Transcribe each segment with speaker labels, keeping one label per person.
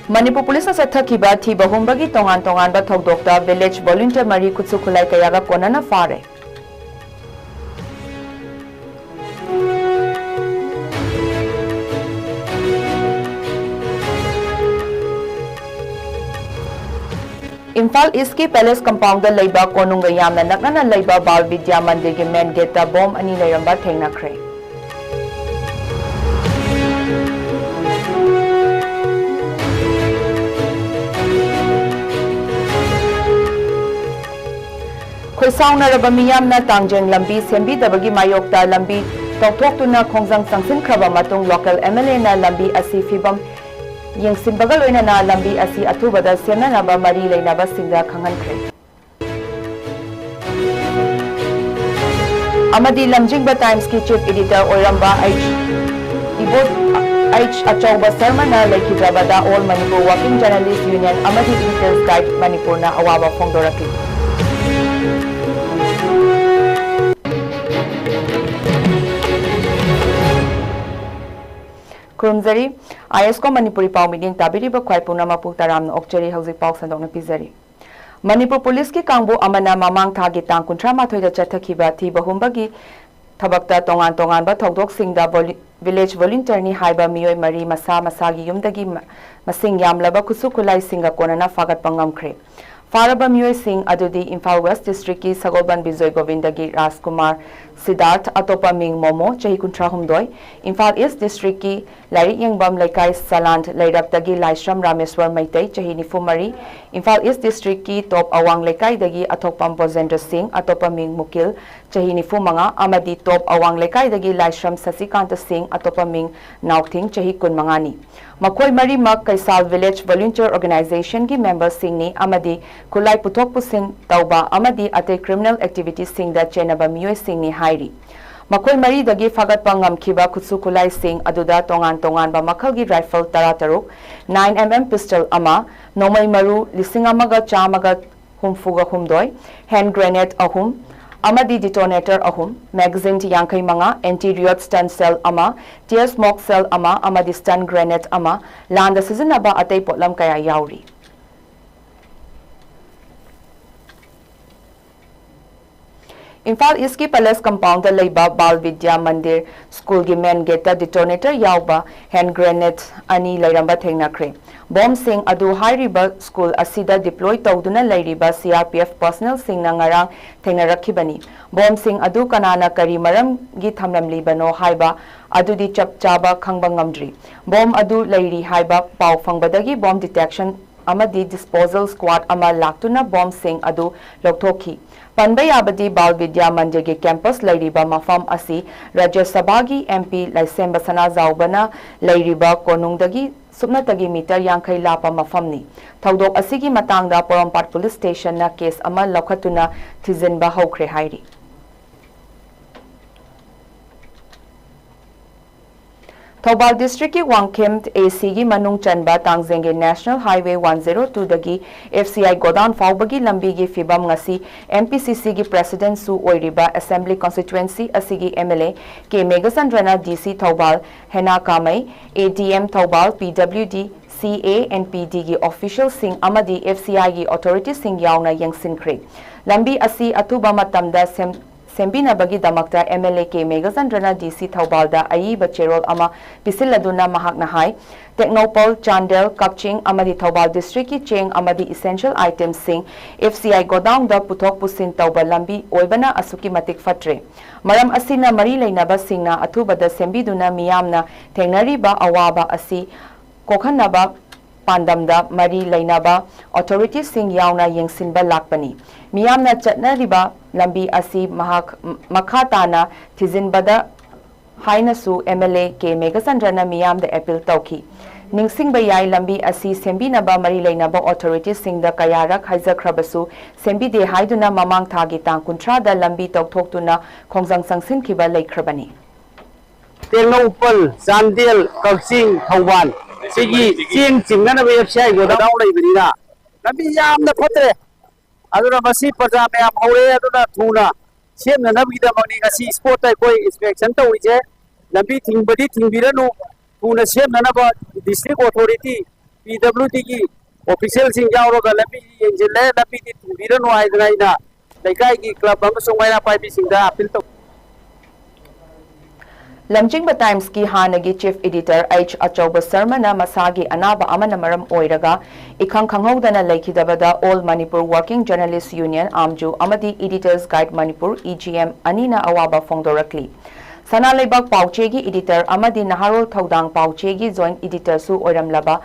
Speaker 1: Manipur Police Sathakhiba Thiba Humbagi Tongan Tonganba Thogdokta Village Volunteer Mari Kutsu Khulai Kayaga Konana Fare. Imphal East Palace Compound the Labor Konunga Yamna Nakana Labor Bal Vidya Mandir Main Gate the bomb Ani Layamba Tengna Kre. Khoisauna Rabamiyamna Tangjeng Lambi Sembi Dabagi Mayokta Lambi Toktoktuna Khongjang Sangsin Kraba Matung Local MLA na Lambi Asi Fibam Yang Simbagal na Lambi Asi Atubada Semna Naba Mari Lainaba Singda Khangan Kre. Amadi Lamjingba Times ki Chief Editor Oiramba H. Achauba Sarmana Laikhidrabada All Manipur Working Journalist Union Amadi Editors Guide Manipur na Awaba Fongdoraki. Kurumzari, ISCOM Manipuri Pau Meeting Tabiri Bakwai Punama Putaram Okchari Housing Pau Sandong Pizari. Manipur Police ki Kangbu Amana Mamang Thagi Tang Kuntra Mathoida Chatakhiba Thiba Humbagi Thabakta Tongan Tongan ba Thogdok Singda Village Volunteer ni Haiba Miyoi Mari Masa Masagi Yumdagi Masing Yamlaba Kusu Kulai Singa Konana Fagat Pangamkre. Faraba Miyoi Singh Adudi Imphal West District ki Sagolban Bijoy Govindagi Rajkumar Siddharth Atopa Ming Momo Chahi Kuntra Humdoi Imphal East District ki Lari Yangbam Laikai Saland Lairaptagi Laishram Rameswar Maitai Chahi Nifumari Imphal East District ki Top Awang Laikai Dagi Atopam Bozendra Singh Atopa Ming Mukil Chahi Nifumanga Amadi Top Awang Laikai Dagi Laishram Sasikanta Singh Atopa Ming Naukting Chahi Kunmangani Makhoi Mari Mak Kaisal Village Volunteer Organization ki member Singh ni Amadi Kulai Puthok Pusin Tauba Amadi Ate Criminal Activities Singh da Chenaba Miyoi Singh ni Hairi. Makhoi Mari dagi Fagat Pangam Kiba Kutsu Kulai Singh Aduda Tongan Tongan ba Makhalgi Rifle Tarataruk 9mm Pistol Ama Nomai Maru Lisingamaga Chamaga Humfuga Humdoi Hand Grenade Ahum Amadi Detonator Ahum Magazine Yankai Manga Anti-Riot Stun Cell Ama Tear Smoke Cell Ama Amadi Stun Grenade Ama Landa Season Aba Atay Potlam Kaya Yauri. Imphal East Palace Compound the Labor Bal Vidya Mandir School gi main gate detonator yauba hand grenade ani lairamba thengna kre. Bomb sing adu hairiba school asida deploy tawduna lairiba CRPF personnel sing na ngarang thengna rakhibani. Bomb sing adu kanana kari maram gi thamlam libano haiba adu di chap chaba khangba ngamdri. Bomb adu lairi haiba pau fangbadagi bomb detection amadi disposal squad ama laktuna bomb sing adu loktoki. Panbay Abadi Bal Vidya Mandir campus Lairiba Mafam Asi Rajya Sabagi MP Laisemba Sana Zaubana Lairiba Konungdagi Subnatagi Meter Yankai Lapa Mafamni. Thaudok Asigi Matangda Porompat Police Station na case ama Lokatuna Tizinba Hokre Hairi. Thobal District ki Wangkim AC gi Manung Chanba Tangzenge National Highway 102 dagi FCI Godown Faubagi Lambi gi Fibam ngasi MPCC gi President Su Oiriba Assembly Constituency asigi MLA ke Megasandrana DC Thobal Hena Kamai ADM Thobal PWD CA and PD gi official sing amadi FCI gi authority sing yauna yang sinkre Lambi asi atuba matamda Sembina bagi damakta MLA ke Megasandrana DC Thaubalda ayi bacherol ama pisiladuna mahak na hai Technopol Chandel Kapching amadi Thaubal District ki cheng amadi essential items sing FCI Godown da puthok pusin tauba lambi oibana asuki matik fatre maram asina mari lainaba singna athubada sembiduna miyamna thengnariba awaba asi kokhanaba Pandamda Mari Lainaba authorities sing yauna yengsinba lakpani miyamna chatnariba lambi asi makhatana thizinbada hainasu MLA ke Megasandrana miyamda appeal tauki ningsingba yai lambi asi sembinaba Mari Lainaba authorities sing da kayarak haizakrabasu sembide haiduna mamang thagi tangkuntra da lambi tokthokuna khongjang sangsin khiba laikhrabani
Speaker 2: Technopol Chandel Kapching Thauban Sigi Ching Chingana website go down Libina. Nabi Yam the Potre. Aduna Masi Paja Mayam Hore Aduna Tuna. Shem the Nabi the Monigasi Sport inspection to which Nabi Tingbadi Tingbirano, Tuna Shem Nanaba District Authority, PWD की official Singh यावरोगा लंबी यंजिले लंबी दी थुंबीरनु हाइदना लेकाई की club अमसुंग मैना पाइबी सिंहदा appeal तो
Speaker 1: Lamching Times की हानगी chief editor H Achoub Sharma मसागी अनाब मरम ओइरगा इखंग खंगौदना लेखिदबदा all Manipur working journalist union आमजू अमदी एडिटर्स गाइड मणिपुर EGM अनीना अवाबा फोंदोरकली सना लेबाक पाउचेगी एडिटर अमदी नहारोल थौदांग पाउचेगी जॉइंट एडिटर सु ओइरमलबा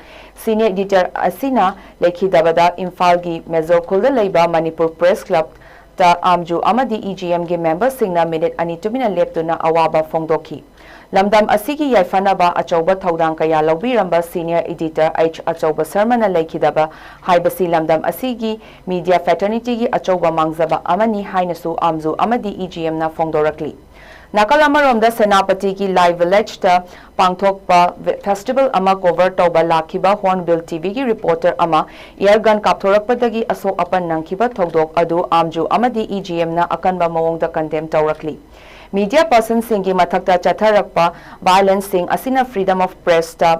Speaker 1: सीनियर एडिटर असिना लेखिदबदा इम्फाल की मेजोरखुल लेबा मणिपुर प्रेस क्लब ता आमजू अमदी EGM के मेंबर सिंगना मिनट अनि तुमिना लेप्तुना अवाबा फोंदोखी लमदम असिगी याइफनबा अचौबा थौदांग कया लौबीरंबा सीनियर एडिटर एच अचौबा शर्माना लेखिदबा हाइबसी लमदम असिगी मीडिया फेटर्निटी की अचौबा मांगजबा अमनी हाइनसु आमजू अमदी EGM ना फोंदोरकली नाकल अमरोमदा सेनापति की लाइव विलेज ता पांगथोकपा फेस्टिवल अमा कवर तौबा लाखिबा हॉर्नबिल टीवी की रिपोर्टर अमा एयरगन कापथोरकपदगी असो अपन नंखिबा थौदोक अदु आमजू अमदी EGM ना अकनबा मवोंगदा कंडेम तौरकली मीडिया पर्सन सिंह की मथक्ता चथरकपा वायलेंस सिंह असिना फ्रीडम ऑफ प्रेस ता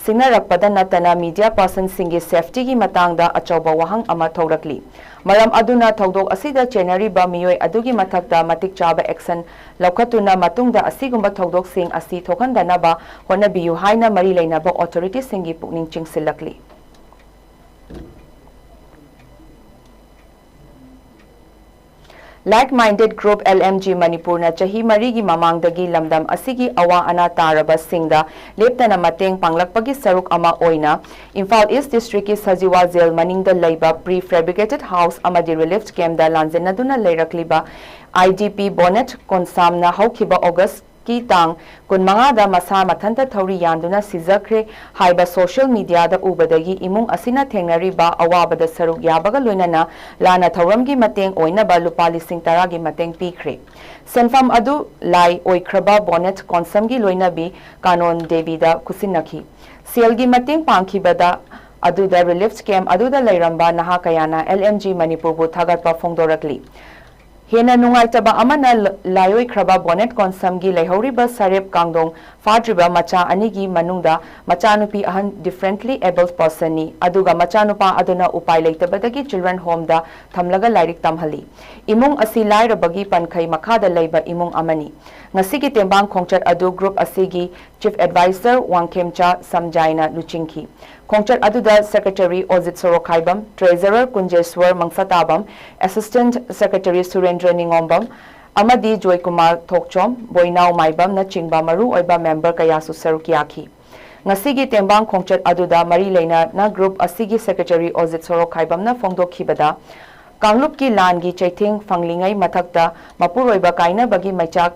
Speaker 1: सिंगनरकपदा नतना मीडिया पर्सन सिंह की सेफ्टी की मतंगदा अचौबा वहंग अमा थौरकली मरम अदुना थौदोक असिदा चेनरीबा मियोय अदुगी मथक्ता मतिक चाबा एक्शन लौखतुना मतुंगदा असिगुंबा थौदोक सिंह असी थोखनदनबा होनबियु हाइना मरी लेनबा ऑथोरिटी सिंह की पुकनिंग चिंगसिलकली like minded group LMG Manipur न चाही मरी की ममांगदगी लमदम असिगी अवा अना तारबा सिंगदा लेप्तना मतेंग पांगलकपगी सरुक अमा ओइना इम्फाल ईस्ट डिस्ट्रिक्ट की सजीवा जेल मनिंगदा लेबा प्री फैब्रिकेटेड हाउस अमदी रिलीफ कैम्प दा लांजेनदुना लेरकलिबा IDP बोनेट कोनसामना हौखिबा ऑगस्ट की तांग कुनमंगादा मसा मथंता थौरी यानदुना सिजखरे हाइबा सोशल मीडिया दा उबदगी इमुंग असिना थेंगनरीबा अवाबदा सरुक याबगा लोइनाना लाना थौरमगी मतेंग ओइनाबा लुपा लिसिंग तरागी मतेंग पीखरे सेनफम अदु लाई ओइख्रबा बोनेट कोनसमगी लोइनाबी कानोन देवीदा कुसिनखी सेलगी मतेंग पांखिबदा अदुदा रिलीफ कैम्प अदुदा लेरंबा नहा कयाना LMG मणिपुर बु थागतपा फोंदोरकली हेना नुंगाइतबा अमना लायोइख्रबा बोनेट कोनसमगी लेहौरिबा सारेब कांगदोंग फाद्रिबा मचा अनिगी मनुंगदा मचानुपी अहन डिफरेंटली एबल्ड पर्सननी अदुगा मचानुपा अदुना उपाय लेतबदगी चिल्ड्रन होम दा थमलगा लाइरिक तमहली इमुंग असि लाइरबगी पनखै मखादा लेबा इमुंग अमनी ngasi tembang khongchat adu group asigi chief advisor wangkhemcha samjaina luchingki khongchat adu da secretary Ozit Sorokhaibam treasurer Kunjeswar Mangsatabam assistant secretary Surendra Ningombam amadi Joy Kumar Thokchom Boinau Maibam na chingba maru oiba member kaya su sarukiaki ngasigi tembang khongchat adu da mari leina na group asigi secretary Ozit Sorokhaibam na phongdokhibada Kanglup ki lan gi chaithing phanglingai mathakta mapuroiba kaina bagi maichak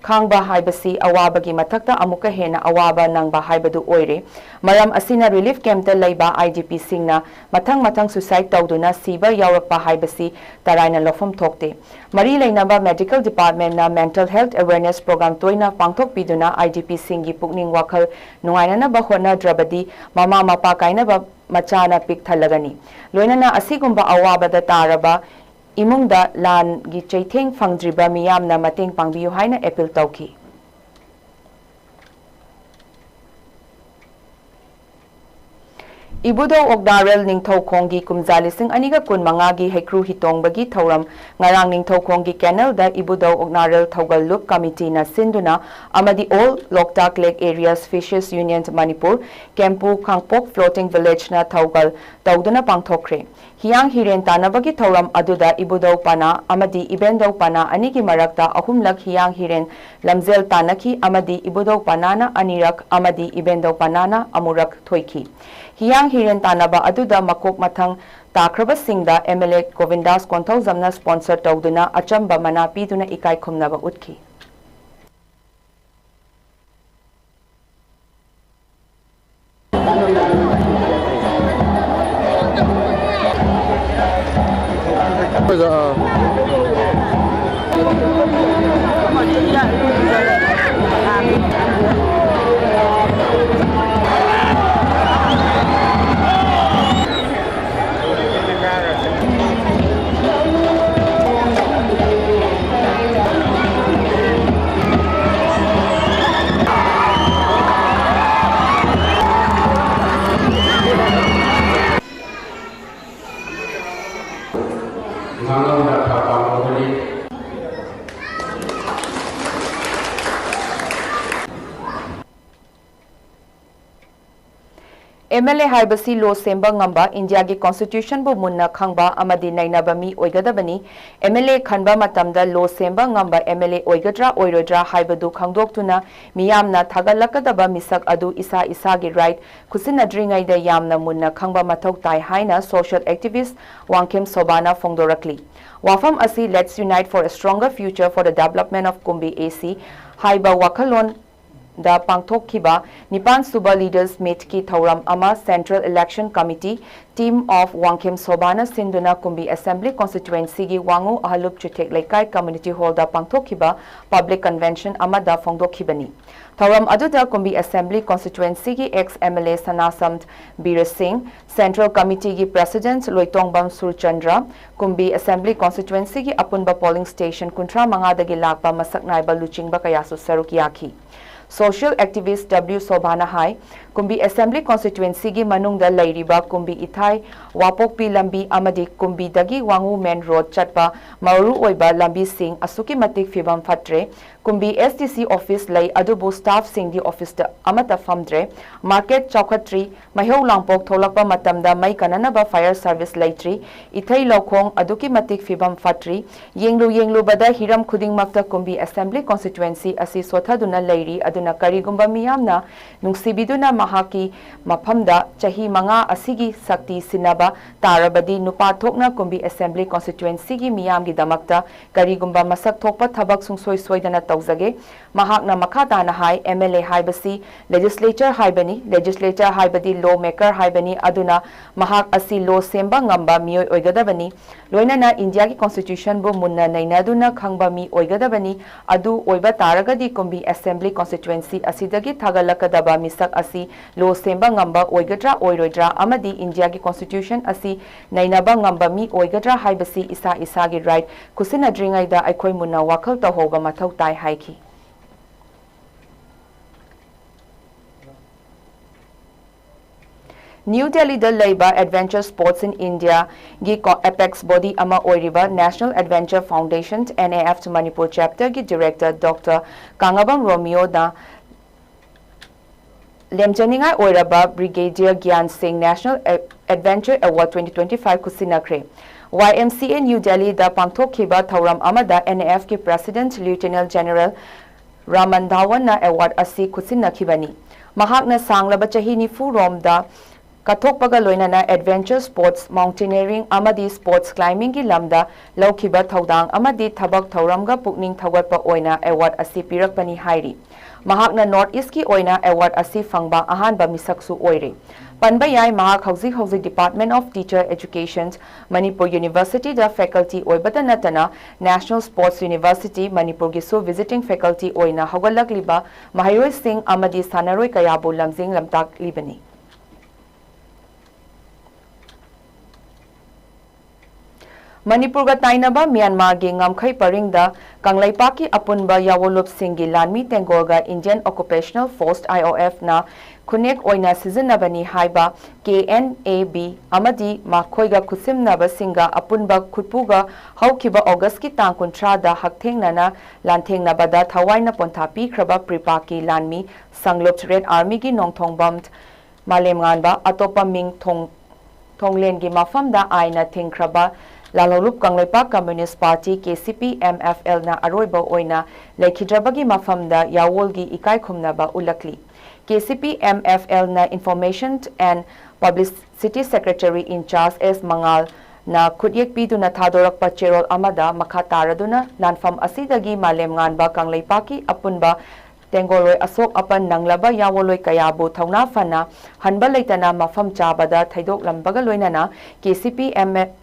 Speaker 1: खांगबा हाइबसी अवाबगी मथक्ता अमुका हेना अवाबा नंगबा हाइबदु ओइरे मरम असिना relief camp लेबा IDP सिंगना मथंग मथंग suicide तौदुना सीबा यावरकपा हाइबसी तराइना लोफम थोकते मरी लेनबा मेडिकल डिपार्टमेंट ना मेंटल हेल्थ अवेयरनेस प्रोग्राम तोइना पांगथोक पिदुना IDP सिंगी पुकनिंग वाखल नुआइना बहोना द्रबदी मामा मापा काइना मचाना पिक थलगनी लोइना असिगुंबा अवाबदा तारबा इमुंगदा लान गी चैथेंग फंगद्रिबा मियामना मतेंग पांगबियु हाइना अपील तौखी इबुदो ओगदारेल निंगथौखोंगी कुमजा लिसिंग अनिगा कुनमंगागी हेक्रू हितोंगबगी थौरम ngarang निंगथौखोंगी कैनल दा इबुदो ओगनारेल थौगल लुप कमिटी ना सिंदुना अमदी all Loktak lake areas fishers union Manipur Champu Khangpok floating village ना थौगल तौदुना पांगथोखरे हियांग हिरेन तानबगी थौरम अदुदा इबुदो पाना अमदी इबेंदो पाना अनिगी मरक्ता अहुमलक हियांग हिरेन लमजेल तानखी अमदी इबुदो पानाना अनिरक अमदी इबेंदो पानाना अमुरक थोइखी हियांग हिरेन तानबा अदुदा मकोक मथंग ताख्रबा सिंगदा MLA गोविंदास कोंथौजमना स्पॉन्सर तौदुना अचंबा मना पीदुना इकाई खुमनबा उठकी MLA haibasi law semba ngamba India gi constitution bu munna khangba amadi nainaba mi oigadabani MLA khanba matamda law semba ngamba MLA oigadra oirodra haibadu khangdoktuna miyamna thagalakadaba misak adu isa isa gi right kusinadringai da yamna munna khangba mathok tai haina social activist Wangkem Sobana Fongdorakli wafam asi let's unite for a stronger future for the development of Kumbi AC haiba wakalon da pangthokhiba Nipan Suba Leaders Meet ki Thauram ama Central Election Committee team of Wangkem Sobana Sinduna Kumbi Assembly Constituency gi Wangu Ahalup Chutek Laikai Community Hall da pangthokhiba Public Convention ama da phongdokhibani Thauram aduda Kumbi Assembly Constituency gi ex MLA Sanasamt Bir Singh Central Committee gi President Loitongbam Surchandra Kumbi Assembly Constituency gi apunba polling station kuntra manga dagi lakpa masaknaiba luchingba kayasu sarukiyaki Social activist W. Sobhana Hai, Kumbi Assembly Constituency gi manungda lairiba Kumbi Ithai, Wapokpi Lambi Amadi Kumbi Dagi Wangu Main Road Chatpa, Mauru Oiba Lambi Singh, Asuki Matik Fibam Fatre, Kumbi STC Office Lay Adubu Staff Singh di Office da Amata Famdre, Market Chowkatri, Mahau Langpok Tholakpa Matamda Mai Kananaba Fire Service Laitri, Ithai Lokong Aduki Matik Fibam Fatri, Yenglu Bada Hiram Kuding Makta Kumbi Assembly Constituency Asi Sothaduna Lairi aduna karigumba miyamna nungsibiduna mahaki maphamda chahi manga asigi sakti sinaba tarabadi nupa thokna Kumbi Assembly Constituency gi miyam gi damakta karigumba masak thokpa thabak sungsoi soidana tawzage mahakna makhata na hai MLA haibasi legislature haibadi lawmaker haibani aduna mahak asi law semba ngamba mioi oigadabani loinana India gi constitution bu munna nainaduna khangba mi oigadabani adu oiba taragadi Kumbi Assembly Constituency asidagi thagalakadaba misak asi law semba ngamba oigadra oiroidra amadi India gi constitution asi nainaba ngamba mi oigadra haibasi isa isa gi right kusinadringai da aikoi munna wakhal tahoba mathau tai haiki New Delhi da Laiba Adventure Sports in India gi apex body ama oiriba National Adventure Foundation NAF to Manipur chapter gi director Dr. Kangabam Romeo da Lemjaningai oiraba Brigadier Gyan Singh National Adventure Award 2025 kusinakre YMCA New Delhi da pangthokhiba thauram amada NAF ki President Lieutenant General Raman Dhawan na award asi kusinnakhibani mahakna sanglaba chahi nifu rom da Kathokpaga loinana adventure sports mountaineering amadi sports climbing gi lamda laukhiba thaudang amadi thabak thauramga pukning thawatpa oina award asi pirakpani hairi mahakna North East ki oina award asi fangba ahanba misaksu oire panba yai mahak hauzik Department of Teacher Education Manipur University da faculty oibata natana National Sports University Manipur gi so visiting faculty oina hawalakliba Mahayoi Singh amadi sanaroi kayabu lamjing lamtak libani Manipur ga tainaba Myanmar gi ngamkhai paringda Kanglaipaki apunba Yawolup Singhi Lanmi Tengorga Indian Occupational Force IOF na Kunek oina sizinabani haiba KNAB amadi makhoiga kusimnaba singa apunba khutpuga haukiba August ki tang kuntra da hakthengnana lanthengnabada thawaina pontha pikraba Pripaki Lanmi Sanglop Red Army gi nongthongbam malemnganba atopa ming thonglen gi mafamda aina thingkraba Lalolup Kangleipak Communist Party KCP MFL na aroiba oina laikhidrabagi mafamda yawolgi ikai khumnaba ulakli KCP MFL na Information and Publicity Secretary in charge S Mangal na khudyek piduna thadorakpa cherol amada makha taraduna lanfam asidagi malemnganba Kangleipaki apunba Tengoloi Asok apan nanglaba yawoloi kayabu thauna fana hanba leitana mafam chabada thaidok lambaga loinana KCP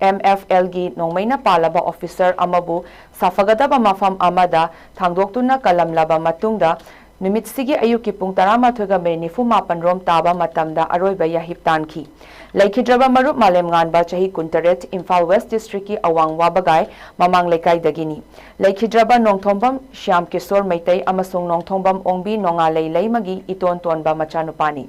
Speaker 1: MFL gi nongmaina palaba officer amabu safagadaba mafam amada thangdoktuna kalamlaba matungda numit sigi ayuki pung 11:94 rom taba matamda aroiba yahip tanki Laikhidraba marup malemnganba chahi kuntaret Imphal West District ki awang wabagai mamang lekai dagini Laikhidraba nongthombam Shyam Kishore Maitai amasung nongthombam Ongbi Nonga Leilai magi iton tonba machanupani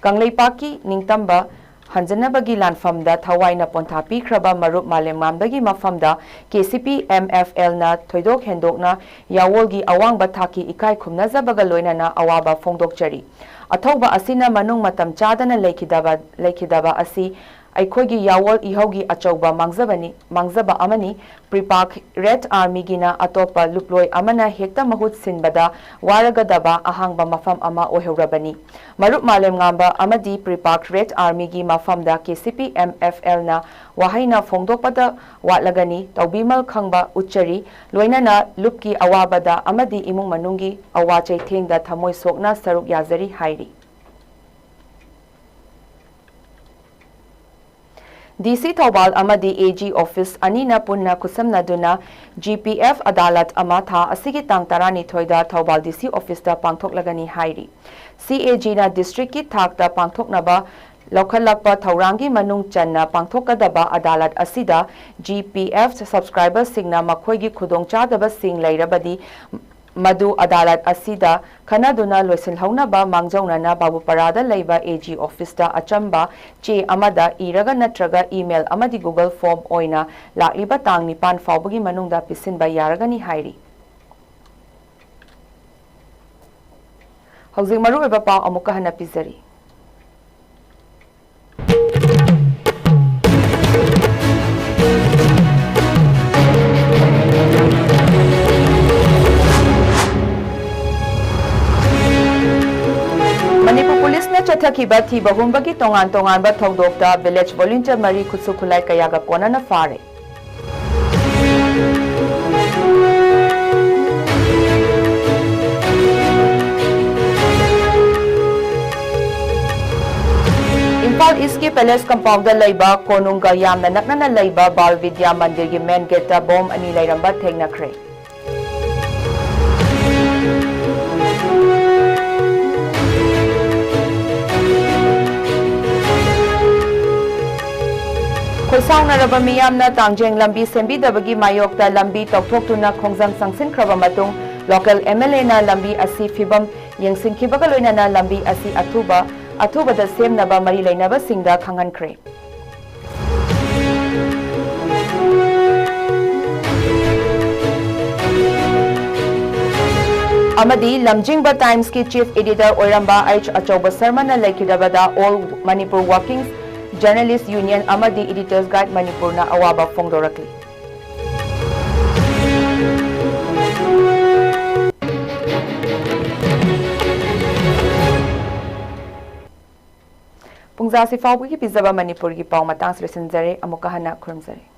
Speaker 1: Kangleipaki ningtamba hanjanabagi lanfamda thawaina pontha pikraba marup malemngamdagi mafamda KCP MFL na thoidok hendokna yawolgi awangba thaki ikai khumnajabaga loinana awaba fongdokchari athauba asina manung matam chadana lekhidaba asi Aikogi Yawol Ihogi Achauba Mangzaba Amani, Pripak Red Army Gina Atopa Luploi Amana Hekta Mahut Sinbada, Waragadaba Ahangba Mafam Ama Ohurabani. Marup Malem Ngamba Amadi Pripak Red Army Gi Mafamda KCP MFL na Wahaina Fongdopada Watlagani, Taubimal Kangba Uchari, Loinana Lupki Awabada Amadi Imung Manungi, Awache Tengda Tamoi Sokna Saruk Yazari Hairi. DC Thawbal Amadi AG Office Anina Punna Kusamnaduna GPF Adalat Amatha Asigi Tang Tarani Thoida Thawbal DC Office da Pangthok Lagani Hairi CAG na District ki Thak da Pangthok Naba Lokhalakpa Thaurangi Manung Channa Pangthokadaba Adalat Asida GPF subscribers Singna Makhoigi Khudong Chadaba Sing Lairabadi Madu Adalat Asida Kanaduna Loisin Haunaba Mangjaunana Babu Parada Leiba AG Office da Achamba Che Amada Iraga Natraga Email Amadi Google Form Oina Lakliba Tang Nipan Faubagi Manungda Pisinba Yaragani Hairi Housing Maru Ebapa Amuka Hana Pizari Manipur Police na chathakiba thi bahumbagi tongan ba thodokta village volunteer mari khutsu khulai kayaga kona na fare Imphal East ki Palace compound da laiba konunga yamna nakna na laiba Bal Vidya Mandir gi main gate da bomb ani lairamba thengnakre Khoisaunaraba miyamna tangjeng lambi sembidabagi mayokta lambi tokthokuna khongjang sangsin khraba matung local MLA na lambi asi fibam yengsinkibaga loinana lambi asi athuba da semnaba mari leinaba singda khangankhre Amadi Lamjingba Times ki chief editor Oiramba H Achoba Sharma na lekidabada All Manipur Workings Journalist Union Amadi Editors Guide Manipur na awaba fongdorakli. Pungza si fawgi ki pizaba Manipur ki pau matang sresinjare amukahana khurumjare.